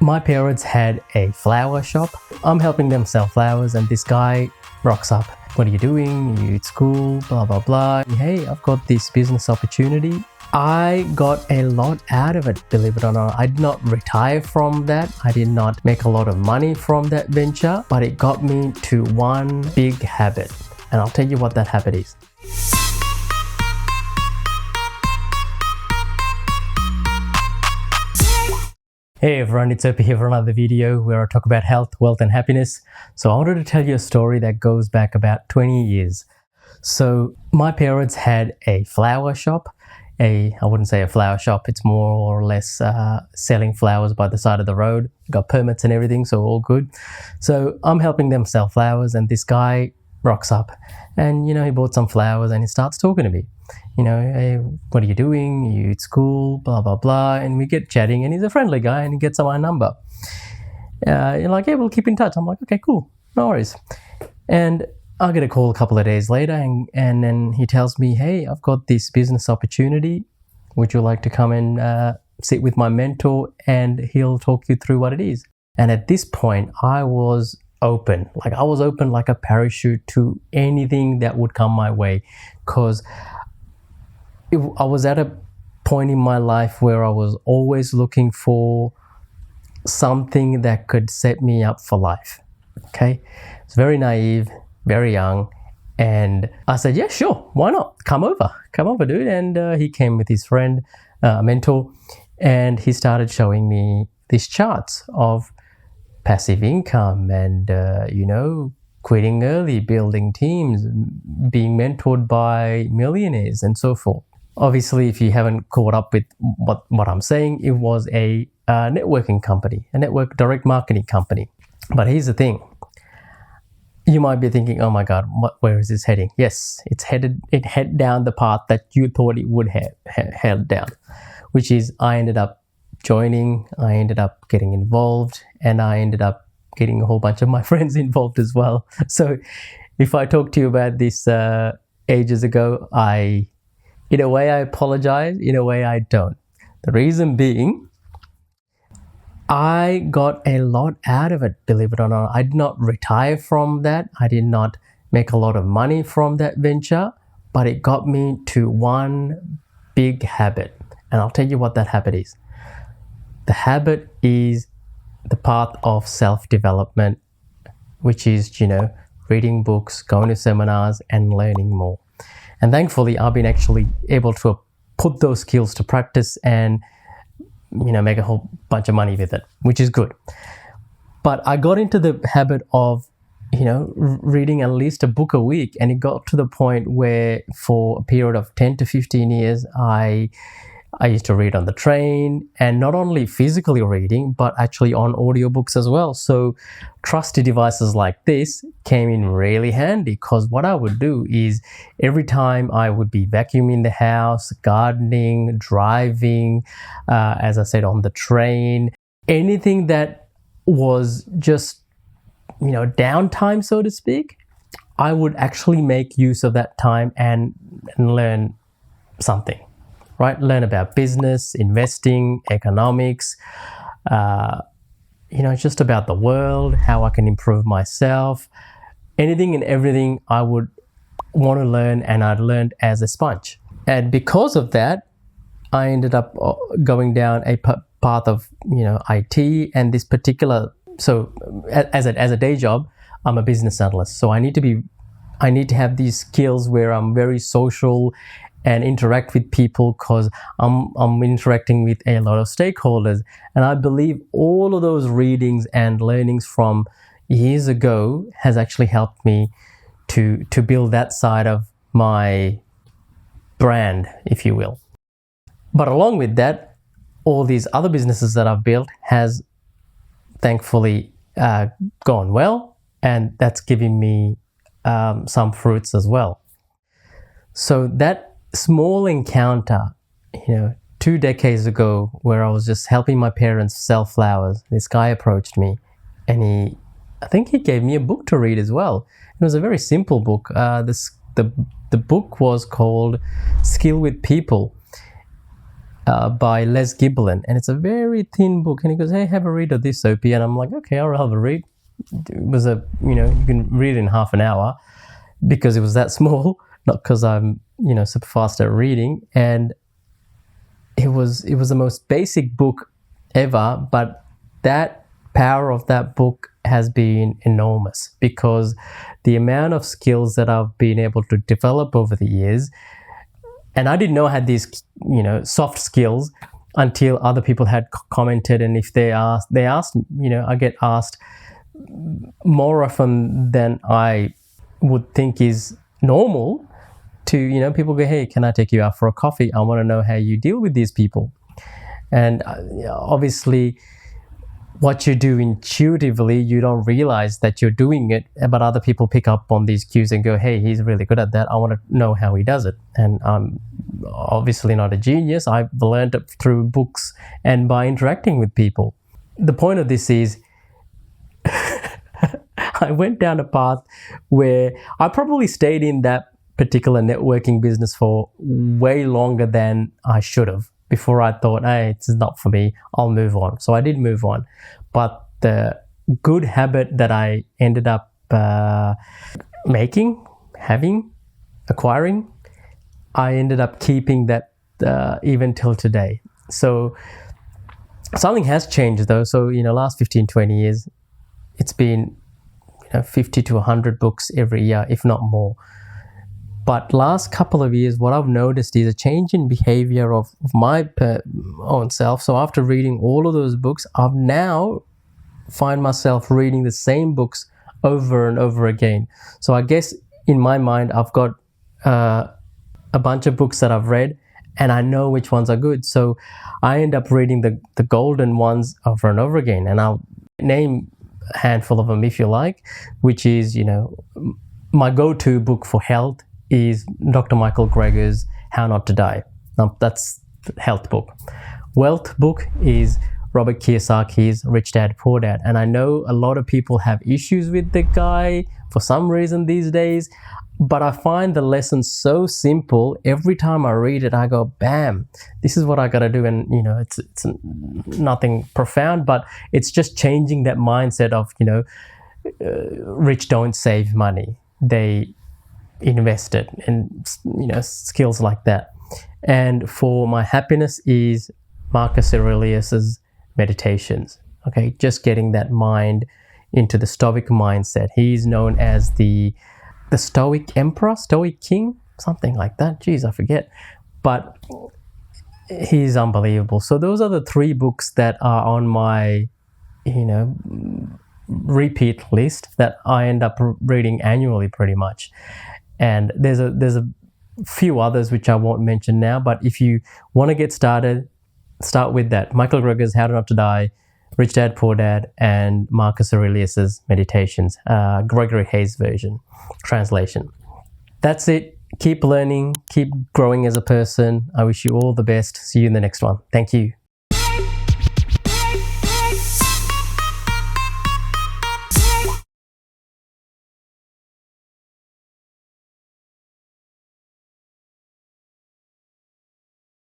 My parents had a flower shop. I'm helping them sell flowers, and this guy rocks up. What are you doing? You at school? Blah, blah, blah. Hey, I've got this business opportunity. I got a lot out of it, believe it or not. I did not retire from that. I did not make a lot of money from that venture, but it got me to one big habit. And I'll tell you what that habit is. Hey everyone, it's Opi here for another video where I talk about health, wealth and happiness. So I wanted to tell you a story that goes back about 20 years. So my parents had a flower shop. I wouldn't say a flower shop, it's more or less selling flowers by the side of the road. Got permits and everything, so all good. So I'm helping them sell flowers, and this guy rocks up and he bought some flowers and he starts talking to me. Hey, what are you doing? You at school? Blah, blah, blah. And we get chatting, and he's a friendly guy and he gets my number. You're like, yeah, we'll keep in touch. I'm like, okay, cool. No worries. And I get a call a couple of days later, and then he tells me, hey, I've got this business opportunity. Would you like to come and sit with my mentor and he'll talk you through what it is? And at this point, I was open. I was open like a parachute to anything that would come my way, because I was at a point in my life where I was always looking for something that could set me up for life. Okay, it's very naive, very young, and I said, yeah, sure, why not? Come over, dude. And he came with his friend, mentor, and he started showing me these charts of passive income and quitting early, building teams, being mentored by millionaires, and so forth. Obviously, if you haven't caught up with what I'm saying, it was a networking company, a network direct marketing company. But here's the thing. You might be thinking, oh my God, where is this heading? Yes, it head down the path that you thought it would head down, which is I ended up joining, I ended up getting involved, and I ended up getting a whole bunch of my friends involved as well. So if I talked to you about this ages ago, in a way I apologize, in a way I don't. The reason being, I got a lot out of it, believe it or not. I did not retire from that. I did not make a lot of money from that venture, but it got me to one big habit. And I'll tell you what that habit is. The habit is the path of self-development, which is, reading books, going to seminars and learning more. And thankfully, I've been actually able to put those skills to practice and, make a whole bunch of money with it, which is good. But I got into the habit of, reading at least a book a week. And it got to the point where for a period of 10 to 15 years, I used to read on the train, and not only physically reading, but actually on audiobooks as well. So trusty devices like this came in really handy, because what I would do is every time I would be vacuuming the house, gardening, driving, as I said, on the train, anything that was just, downtime, so to speak, I would actually make use of that time and learn something. Right? Learn about business, investing, economics, just about the world, how I can improve myself, anything and everything I would want to learn, and I'd learned as a sponge. And because of that, I ended up going down a path of, IT and this particular, so as a day job, I'm a business analyst. So I need to have these skills where I'm very social and interact with people, because I'm interacting with a lot of stakeholders. And I believe all of those readings and learnings from years ago has actually helped me to build that side of my brand, if you will. But along with that, all these other businesses that I've built has thankfully gone well, and that's giving me some fruits as well. So that small encounter, 2 decades ago, where I was just helping my parents sell flowers, this guy approached me, and I think he gave me a book to read as well. It was a very simple book. The book was called Skill with People. by Les Giblin, and it's a very thin book. And he goes, "Hey, have a read of this, Opie." And I'm like, "Okay, I'll have a read." It was you can read it in half an hour because it was that small, not because I'm super fast at reading. And it was the most basic book ever, but that power of that book has been enormous because the amount of skills that I've been able to develop over the years. And I didn't know I had these, soft skills until other people had commented. And if they asked, I get asked more often than I would think is normal to, people go, "Hey, can I take you out for a coffee? I want to know how you deal with these people." And obviously, what you do intuitively, you don't realize that you're doing it, but other people pick up on these cues and go, "Hey, he's really good at that. I want to know how he does it." And I'm obviously not a genius. I've learned it through books and by interacting with people. The point of this is I went down a path where I probably stayed in that particular networking business for way longer than I should have before I thought, "Hey, it's not for me, I'll move on." So I did move on. But the good habit that I ended up acquiring, I ended up keeping that even till today. So something has changed though. So, last 15, 20 years, it's been 50 to 100 books every year, if not more. But last couple of years, what I've noticed is a change in behavior of my own self. So after reading all of those books, I've now find myself reading the same books over and over again. So I guess in my mind, I've got a bunch of books that I've read and I know which ones are good. So I end up reading the golden ones over and over again. And I'll name a handful of them if you like, which is, my go-to book for health is Dr. Michael Greger's How Not to Die. That's the health book. Wealth book is Robert Kiyosaki's Rich Dad, Poor Dad. And I know a lot of people have issues with the guy for some reason these days, but I find the lesson so simple. Every time I read it, I go, bam, this is what I got to do. And, it's nothing profound, but it's just changing that mindset of, rich don't save money. They invest it, and skills like that. And for my happiness is Marcus Aurelius's Meditations. Okay, just getting that mind into the Stoic mindset. He's known as the Stoic Emperor, Stoic King, something like that. Geez, I forget. But he's unbelievable. So those are the 3 books that are on my, repeat list that I end up reading annually pretty much. And there's a few others which I won't mention now, but if you want to get started, start with that. Michael Greger's How Not to Die, Rich Dad, Poor Dad, and Marcus Aurelius's Meditations, Gregory Hayes version, translation. That's it. Keep learning, keep growing as a person. I wish you all the best. See you in the next one. Thank you.